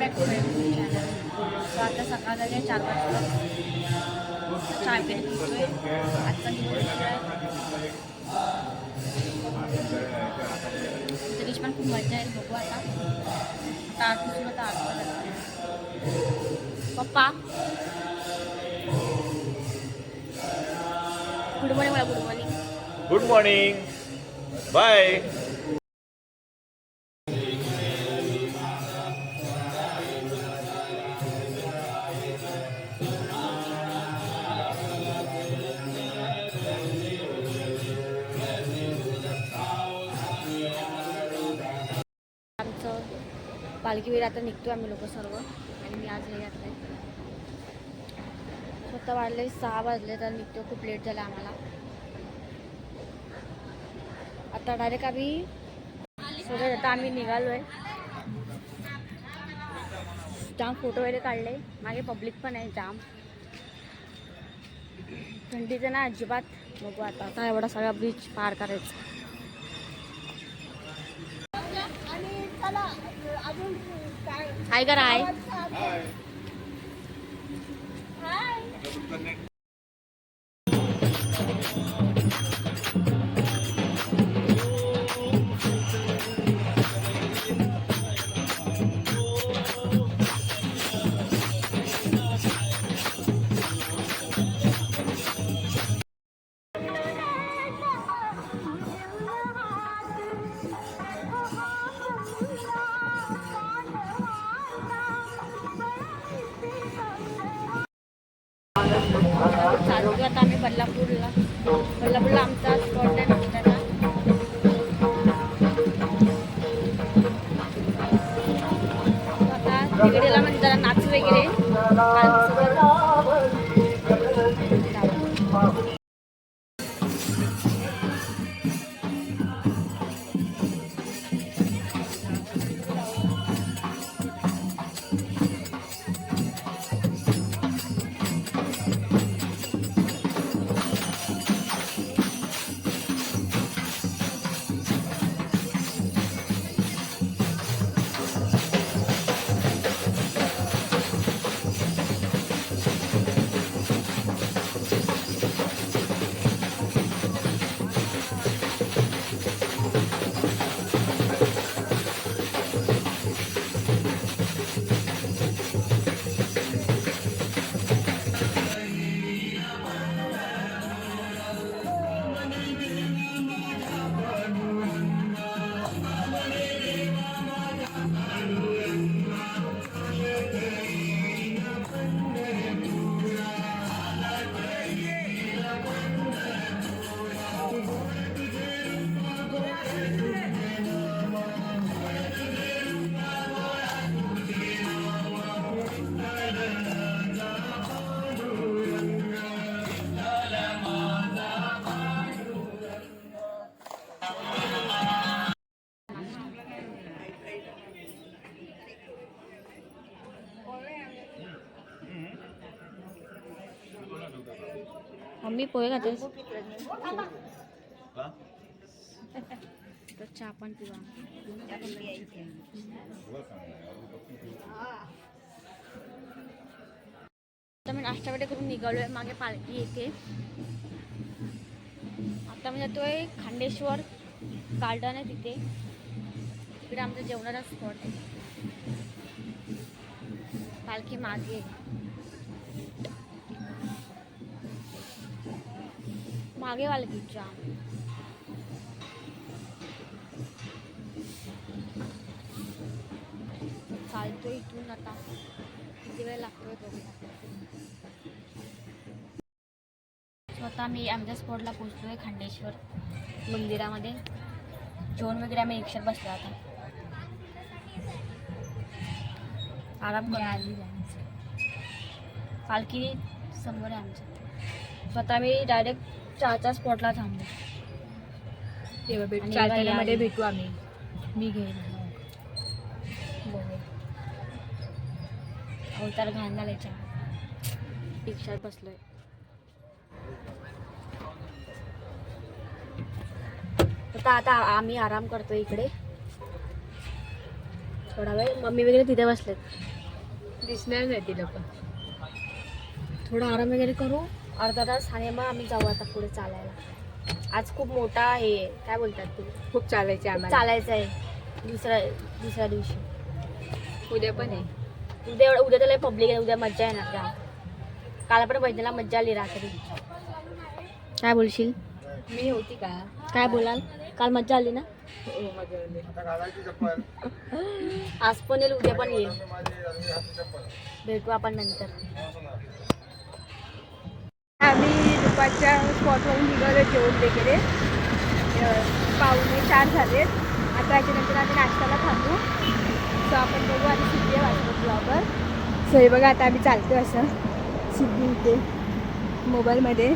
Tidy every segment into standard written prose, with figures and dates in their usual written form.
Back to channel. So आता सकाळ झाली 4 वाजता. चाय पेन पितोय. आजचा दिवस तरीच पण खूप मजा येईल. बघू आता आरती सुरू आता आरती पप्पा गुड मॉर्निंग. मला good morning. Good morning. Bye. आमचं पालखीवीर आता निघतो आम्ही लोक सर्व. आणि मी आज हे घातलं आहे. स्वतः वाजले 6 वाजले तर निघतो. खूप लेट झाला आम्हाला. आता डायरेक्ट आम्ही सोबत आता आम्ही निघालो आहे. जाम फोटो वगैरे काढले. मागे पब्लिक पण आहे जाम. थंडीचं ना अजिबात. बघू आता एवढा सगळा ब्रिज पार करायचा. हाय करा हाय. चालू आता आम्ही बल्लापूरला आमचा स्पॉट आहे नाश्त्याचा. आता तिकडेला म्हणजे जरा नाच वगैरे मम्मी पोहे खातेस तर चहा पण पिवा. आता मी नाश्ता वगैरे करून निघालोय. मागे पालखी येते. आता मी जातोय खांडेश्वर गार्डन आहे तिथे. तिकडे आमचा जेवणाचा स्पॉट आहे. पालखी मागे मागे पालखीच्या. चालतोय इथून आता. किती वेळ लागतोय बघूया. स्वतः मी आमच्या स्पॉटला पोहोचलोय खांडेश्वर मंदिरामध्ये. जेवण वगैरे आम्ही रिक्षात बसलो. आता आराम मिळाली. पालखी समोर आहे आमच्या. स्वतः मी डायरेक्ट चहाच्या स्पॉटला थांबलो. तेव्हा मध्ये भेटू आम्ही. मी घेईन अवतार घाण घालायच्या. रिक्षात बसलोय. आता आम्ही आराम करतोय इकडे थोडा वेळ. मम्मी वगैरे तिथे बसलेत. दिसणार नाही ती लोक. थोडा आराम वगैरे करू अर्धा तास आणि मग आम्ही जाऊ आता पुढे चालायला. आज खूप मोठा हे आहे. काय बोलतात ते, खूप चालायचे आम्हाला. चालायचं आहे दुसऱ्या दिवशी. उद्या पण आहे. उद्या तर लय पब्लिक आहे. उद्या मज्जा येणार त्या. काल पण बहिणीला मज्जा आली रात्री. काय बोलशील? मी होती का? काय बोलाल? काल मज्जा आली ना? हो मजा आली. आज पण येईल उद्या पण येईल. भेटू आपण नंतर. आम्ही दुपारच्या स्पॉटवरून निघालो जेवण वगैरे. 3:45 झालेत. आता याच्यानंतर आम्ही नाश्त्याला थांबू. सो आपण बघू आणि सिद्धी वाचतो ब्लॉगर. सो हे बघा आता आम्ही चालतो असं सिद्धी इथे मोबाईलमध्ये.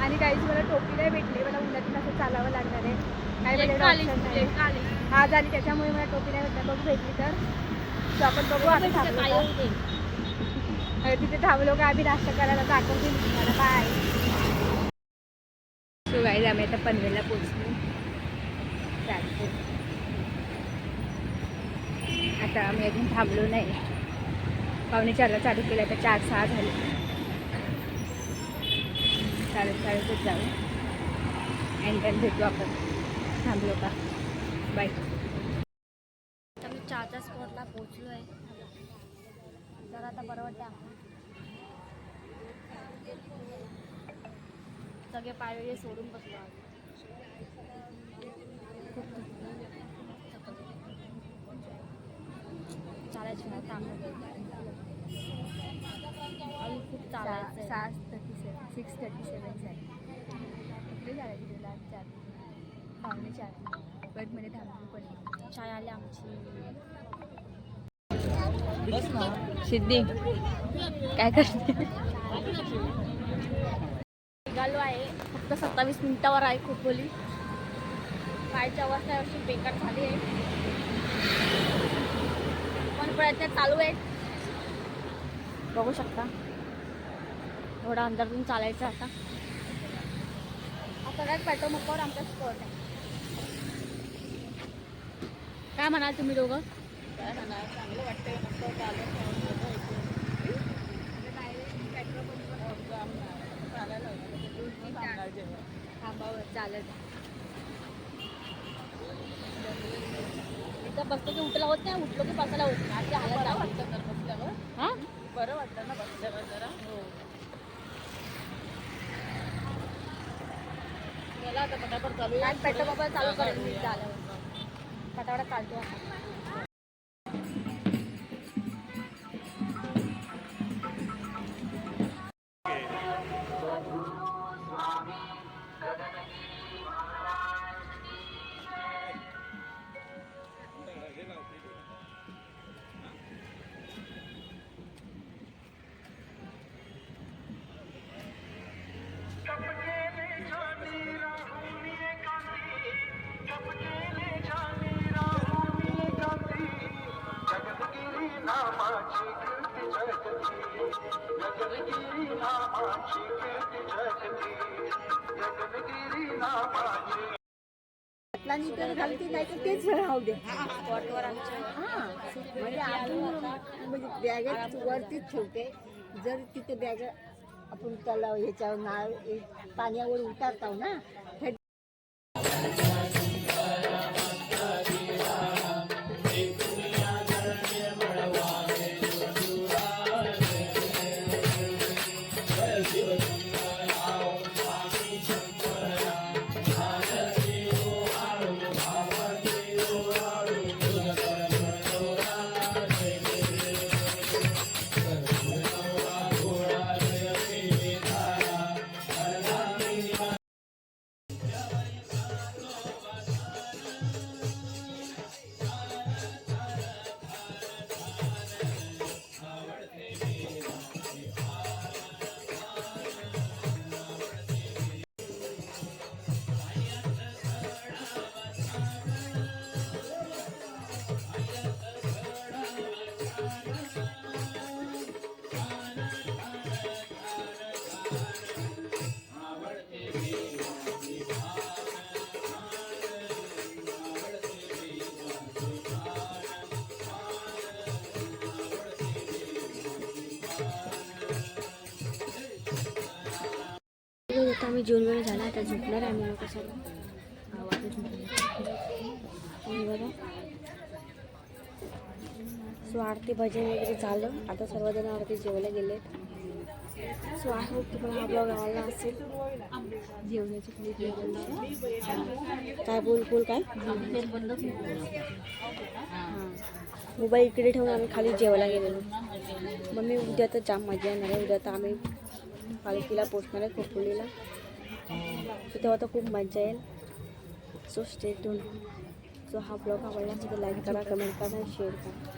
आणि काहीच मला टोपी नाही भेटली. मला उन्हातून असं चालावं लागणार आहे. काय भेटलं आज आली त्याच्यामुळे मला टोपी नाही भेटणार. बघू भेटली तर. सो आपण बघू आम्ही थांबलो का. तिथे थांबलो का आम्ही नाश्ता करायला दाखवते तुम्हाला. बाय. सो गाईज आम्ही आता पनवेलला पोचलो. चालतो आता आम्ही अजून थांबलो नाही. 3:45ला चालू केलं. आता 4:06 झाले. चालतच जाऊ आणि then भेटू आपण. थांबलो का. बाय. आता मी चहाच्या स्पॉटला पोहोचलो आहे. जरा आता बरं वाटतं. सगळे पाय वगैरे सोडून बसलो आज. खूप चालायची ना ताकद. अजून खूप चालायचं. 6:37 झाले. कुठे जायचं तुला? 4:45 बसमध्ये थांबली पण. चाय आली आमची. सिद्धी काय करते? निघालो आहे. फक्त 27 मिनिटावर आहे खोपोली. पायची अवस्था अशी बेकार झाली आहे. पण प्रयत्न चालू आहेत. बघू शकता. थोडा अंदरतून चालायचं आता. सगळ्यात पेट्रोल पंपावर आमचा स्पॉट आहे. काय म्हणाल तुम्ही दोघं? काय म्हणा चांगलं वाटतंय. मस्त चालत थांबावं चालत. एकदा बसतो की उठला होत नाही. उठलो की बसायला होत नाही. आधी हालत बरं वाटतं तर बसल्यावर. हां बरं वाटतं ना बसल्यावर जरा. हो. चला आता पटापट चालू. काय पेट्रोल पंपावर चालू करेल मी झाल्यावर. फटाफट चालतो आता. रत्नागिरी तर घालती नाही तर तेच राहू दे. स्पॉटवर आमच्या हां म्हणजे आपण म्हणजे बॅगेत वरतीच ठेवते. जर तिथे बॅग आपण त्याला ह्याच्यावर नाळ पाण्यावर उतारतो ना मस्त आम्ही जेवण वगैरे झाला, आता झोपणार आहे आम्ही लोक सर्व. आणि बघा सो आरती भजन वगैरे झालं, आता सर्वजण आरती जेवायला गेले. सो आय होप तुम्हाला हा ब्लॉग आवडला असेल. जेवणाची प्लेट काय बोल काय मोबाईल इकडे ठेवून आम्ही खाली जेवायला गेलेलो. मम्मी उद्या तर जाम मजा येणार आहे. उद्या तर आम्ही पालखीला पोचणार आहे खोपोलीला, सो तेव्हा तर खूप मजा येईल. So stay tune. सो हा ब्लॉग आवडला तर लाईक करा, कमेंट करा, शेअर करा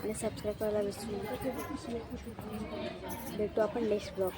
आणि सबस्क्राईब करायला विसरू नका. भेटू आपण नेक्स्ट ब्लॉग.